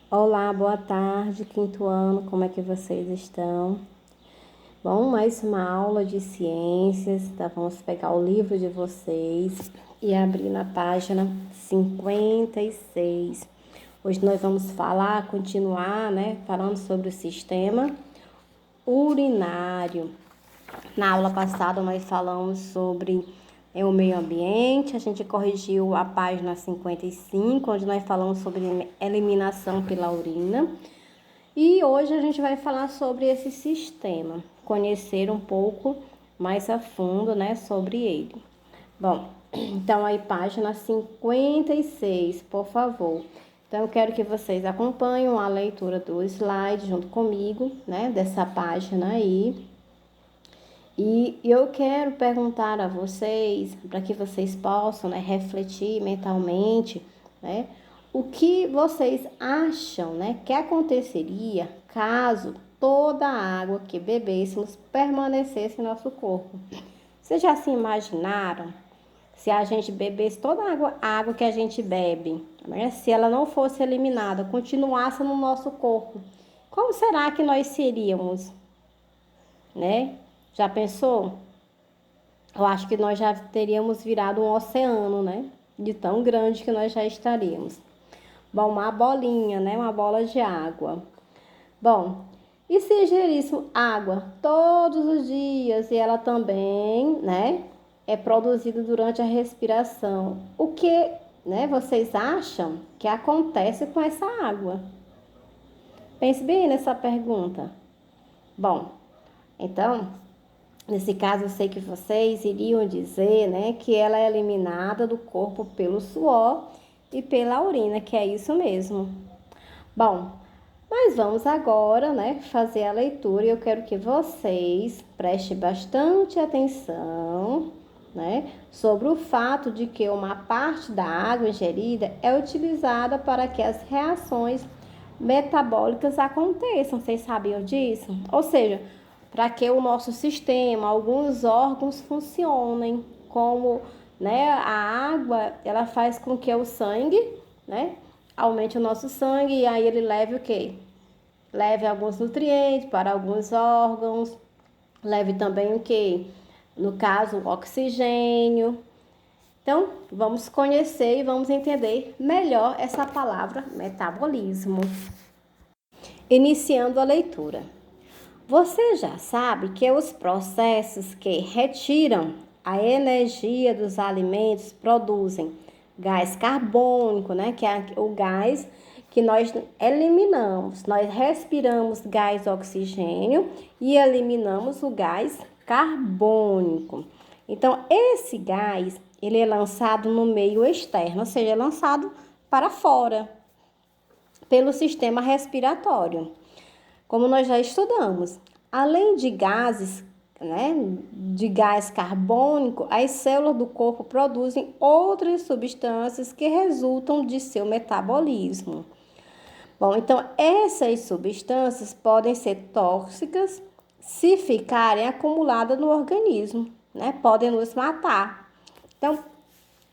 Olá, boa tarde, quinto ano, como é que vocês estão? Bom, mais uma aula de ciências, tá? Vamos pegar o livro de vocês e abrir na página 56. Hoje nós vamos continuar, né, falando sobre o sistema urinário. Na aula passada nós falamos sobre o meio ambiente, a gente corrigiu a página 55, onde nós falamos sobre eliminação pela urina. E hoje a gente vai falar sobre esse sistema, conhecer um pouco mais a fundo, né, sobre ele. Bom, então aí página 56, por favor. Então eu quero que vocês acompanhem a leitura do slide junto comigo, né, dessa página aí. E eu quero perguntar a vocês, para que vocês possam, né, refletir mentalmente, né, o que vocês acham, né, que aconteceria caso toda a água que bebêssemos permanecesse em nosso corpo? Vocês já se imaginaram se a gente bebesse toda a água que a gente bebe, né, se ela não fosse eliminada, continuasse no nosso corpo? Como será que nós seríamos, né? Já pensou? Eu acho que nós já teríamos virado um oceano, né? De tão grande que nós já estaríamos. Bom, uma bolinha, né? Uma bola de água. Bom, e se ingeríssemos água todos os dias e ela também, né? É produzida durante a respiração. O que, né? Vocês acham que acontece com essa água? Pense bem nessa pergunta. Bom, então, nesse caso, eu sei que vocês iriam dizer, né, que ela é eliminada do corpo pelo suor e pela urina, que é isso mesmo. Bom, mas vamos agora, né, fazer a leitura e eu quero que vocês prestem bastante atenção, né, sobre o fato de que uma parte da água ingerida é utilizada para que as reações metabólicas aconteçam. Vocês sabiam disso? Ou seja, para que o nosso sistema, alguns órgãos funcionem, como, né, a água, ela faz com que o sangue, né, aumente o nosso sangue e aí ele leve o quê? Leve alguns nutrientes para alguns órgãos, leve também o quê? No caso, o oxigênio. Então, vamos conhecer e vamos entender melhor essa palavra metabolismo. Iniciando a leitura. Você já sabe que os processos que retiram a energia dos alimentos produzem gás carbônico, né? Que é o gás que nós eliminamos. Nós respiramos gás oxigênio e eliminamos o gás carbônico. Então, esse gás, ele é lançado no meio externo, ou seja, é lançado para fora, pelo sistema respiratório. Como nós já estudamos, além de gases, né, de gás carbônico, as células do corpo produzem outras substâncias que resultam de seu metabolismo. Bom, então essas substâncias podem ser tóxicas se ficarem acumuladas no organismo, né? Podem nos matar. Então,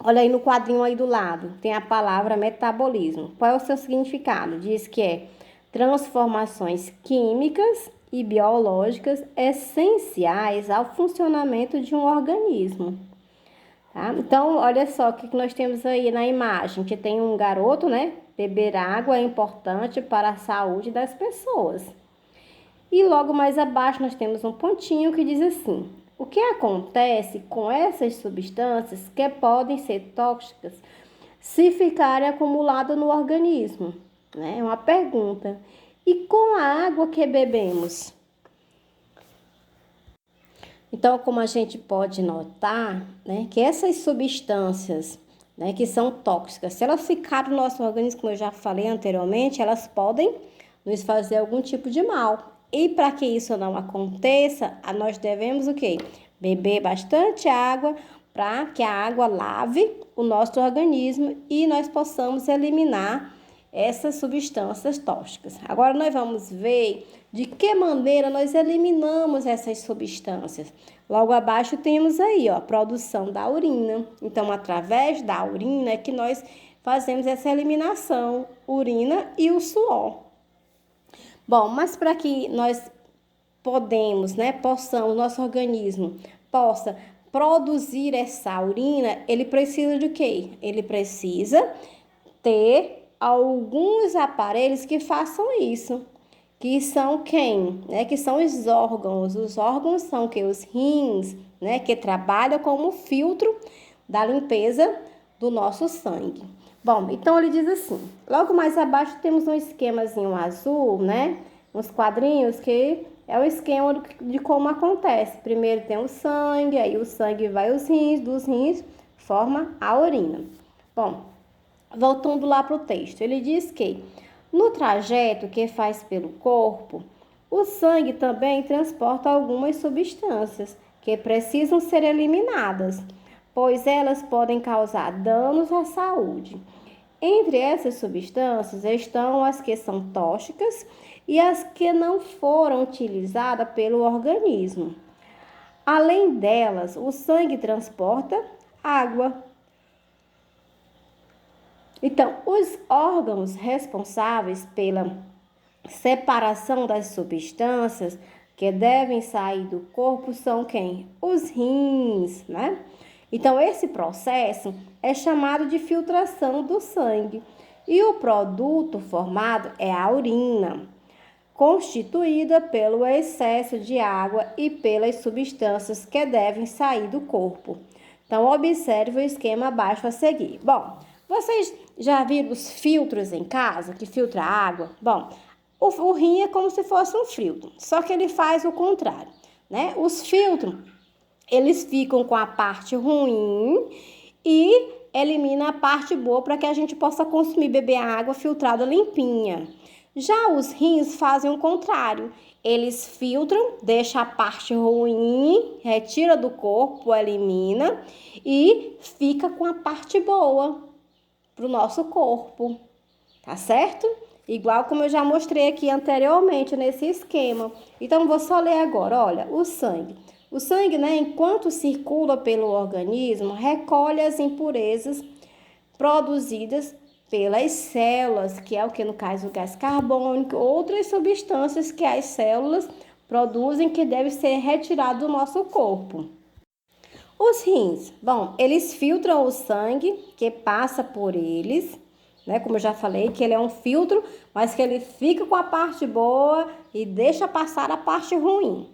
olha aí no quadrinho aí do lado, tem a palavra metabolismo. Qual é o seu significado? Diz que é transformações químicas e biológicas essenciais ao funcionamento de um organismo. Tá? Então, olha só o que nós temos aí na imagem, que tem um garoto, né? Beber água é importante para a saúde das pessoas. E logo mais abaixo nós temos um pontinho que diz assim: o que acontece com essas substâncias que podem ser tóxicas se ficarem acumuladas no organismo? É uma pergunta. E com a água que bebemos? Então, como a gente pode notar, né, que essas substâncias, né, que são tóxicas, se elas ficarem no nosso organismo, como eu já falei anteriormente, elas podem nos fazer algum tipo de mal. E para que isso não aconteça, nós devemos o quê? Beber bastante água para que a água lave o nosso organismo e nós possamos eliminar essas substâncias tóxicas. Agora nós vamos ver de que maneira nós eliminamos essas substâncias. Logo abaixo temos aí, ó, a produção da urina. Então, através da urina é que nós fazemos essa eliminação, urina e o suor. Bom, mas para que nós possamos, nosso organismo possa produzir essa urina, ele precisa de quê? Ele precisa ter alguns aparelhos que façam isso. Que são quem? Que são os órgãos. Os órgãos são que os rins, que trabalham como filtro da limpeza do nosso sangue. Bom, então ele diz assim, logo mais abaixo temos um esquemazinho azul, uns quadrinhos que é o esquema de como acontece. Primeiro tem o sangue, aí o sangue vai aos rins, dos rins forma a urina. Bom, voltando lá para o texto, ele diz que no trajeto que faz pelo corpo, o sangue também transporta algumas substâncias que precisam ser eliminadas, pois elas podem causar danos à saúde. Entre essas substâncias estão as que são tóxicas e as que não foram utilizadas pelo organismo. Além delas, o sangue transporta água. Então, os órgãos responsáveis pela separação das substâncias que devem sair do corpo são quem? Os rins, Então, esse processo é chamado de filtração do sangue e o produto formado é a urina, constituída pelo excesso de água e pelas substâncias que devem sair do corpo. Então, observe o esquema abaixo a seguir. Bom, vocês já viram os filtros em casa que filtra a água? Bom, o rim é como se fosse um filtro, só que ele faz o contrário, Os filtros, eles ficam com a parte ruim e elimina a parte boa para que a gente possa consumir, beber a água filtrada limpinha. Já os rins fazem o contrário. Eles filtram, deixa a parte ruim, retira do corpo, elimina e fica com a parte boa para o nosso corpo, tá certo? Igual como eu já mostrei aqui anteriormente nesse esquema. Então, vou só ler agora, olha, o sangue. O sangue, enquanto circula pelo organismo, recolhe as impurezas produzidas pelas células, que é o que no caso o gás carbônico, outras substâncias que as células produzem que devem ser retiradas do nosso corpo. Os rins, bom, eles filtram o sangue que passa por eles, Como eu já falei, que ele é um filtro, mas que ele fica com a parte boa e deixa passar a parte ruim,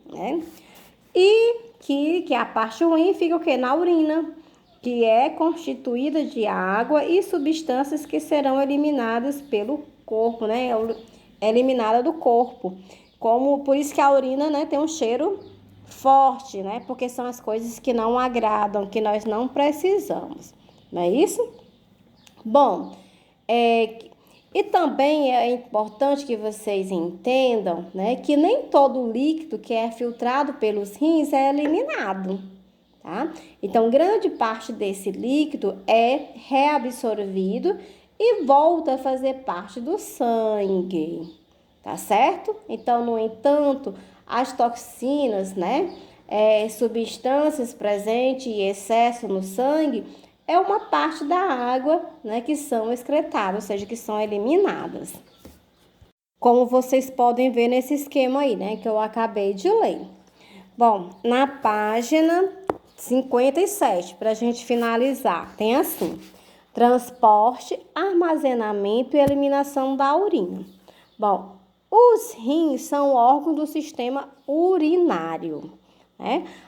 E que a parte ruim fica o quê? Na urina, que é constituída de água e substâncias que serão eliminadas pelo corpo, Eliminada do corpo. Por isso que a urina, tem um cheiro forte, Porque são as coisas que não agradam, que nós não precisamos. Não é isso? Bom, e também é importante que vocês entendam, que nem todo líquido que é filtrado pelos rins é eliminado, tá? Então, grande parte desse líquido é reabsorvido e volta a fazer parte do sangue, tá certo? Então, no entanto, as toxinas, substâncias presentes em excesso no sangue, é uma parte da água, que são excretadas, ou seja, que são eliminadas. Como vocês podem ver nesse esquema aí, que eu acabei de ler. Bom, na página 57, para a gente finalizar, tem assim: transporte, armazenamento e eliminação da urina. Bom, os rins são órgãos do sistema urinário,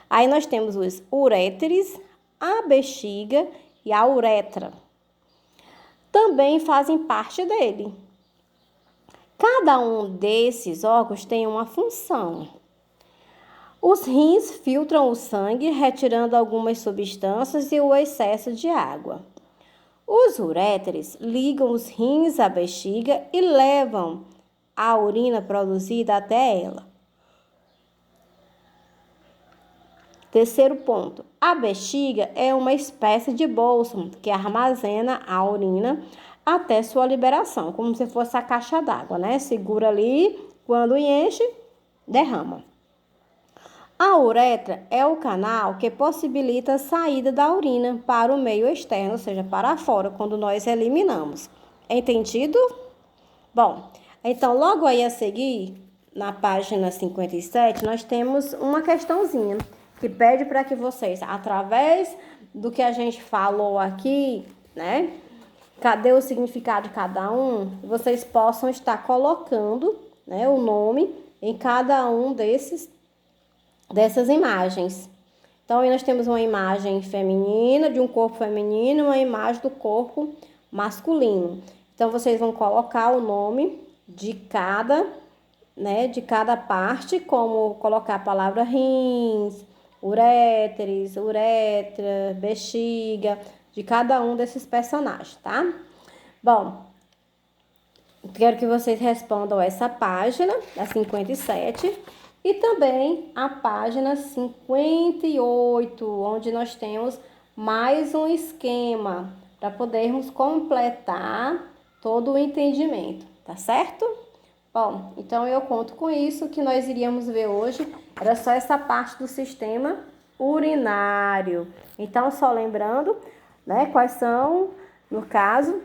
Aí nós temos os uréteres, a bexiga e a uretra. Também fazem parte dele. Cada um desses órgãos tem uma função. Os rins filtram o sangue, retirando algumas substâncias e o excesso de água. Os uréteres ligam os rins à bexiga e levam a urina produzida até ela. Terceiro ponto, a bexiga é uma espécie de bolso que armazena a urina até sua liberação, como se fosse a caixa d'água, né? Segura ali, quando enche, derrama. A uretra é o canal que possibilita a saída da urina para o meio externo, ou seja, para fora, quando nós eliminamos. Entendido? Bom, então logo aí a seguir, na página 57, nós temos uma questãozinha que pede para que vocês, através do que a gente falou aqui, né? Cadê o significado de cada um? Vocês possam estar colocando, né, o nome em cada um dessas imagens. Então, aí nós temos uma imagem feminina, de um corpo feminino, uma imagem do corpo masculino. Então, vocês vão colocar o nome de cada, né, de cada parte, como colocar a palavra rins, uréteres, uretra, bexiga, de cada um desses personagens, tá? Bom, quero que vocês respondam essa página, a 57, e também a página 58, onde nós temos mais um esquema para podermos completar todo o entendimento, tá certo? Bom, então eu conto com isso. Que nós iríamos ver hoje era só essa parte do sistema urinário. Então, só lembrando, né, quais são, no caso,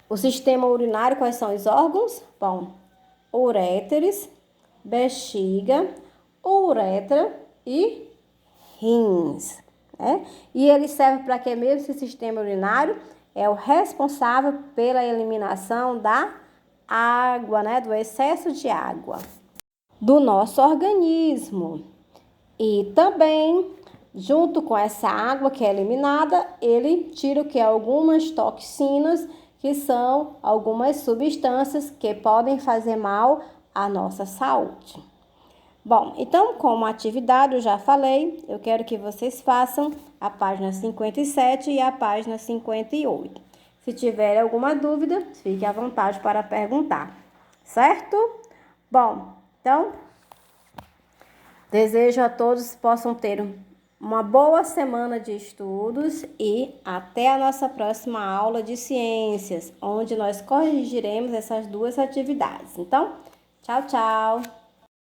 o sistema urinário, quais são os órgãos? Bom, uréteres, bexiga, uretra e rins, né? E ele serve para quê mesmo? Esse sistema urinário é o responsável pela eliminação da água, né? Do excesso de água do nosso organismo. E também, junto com essa água que é eliminada, ele tira o que? Algumas toxinas, que são algumas substâncias que podem fazer mal à nossa saúde. Bom, então, como atividade, eu já falei, eu quero que vocês façam a página 57 e a página 58. Se tiver alguma dúvida, fique à vontade para perguntar, certo? Bom, então, desejo a todos que possam ter uma boa semana de estudos e até a nossa próxima aula de ciências, onde nós corrigiremos essas duas atividades. Então, tchau, tchau!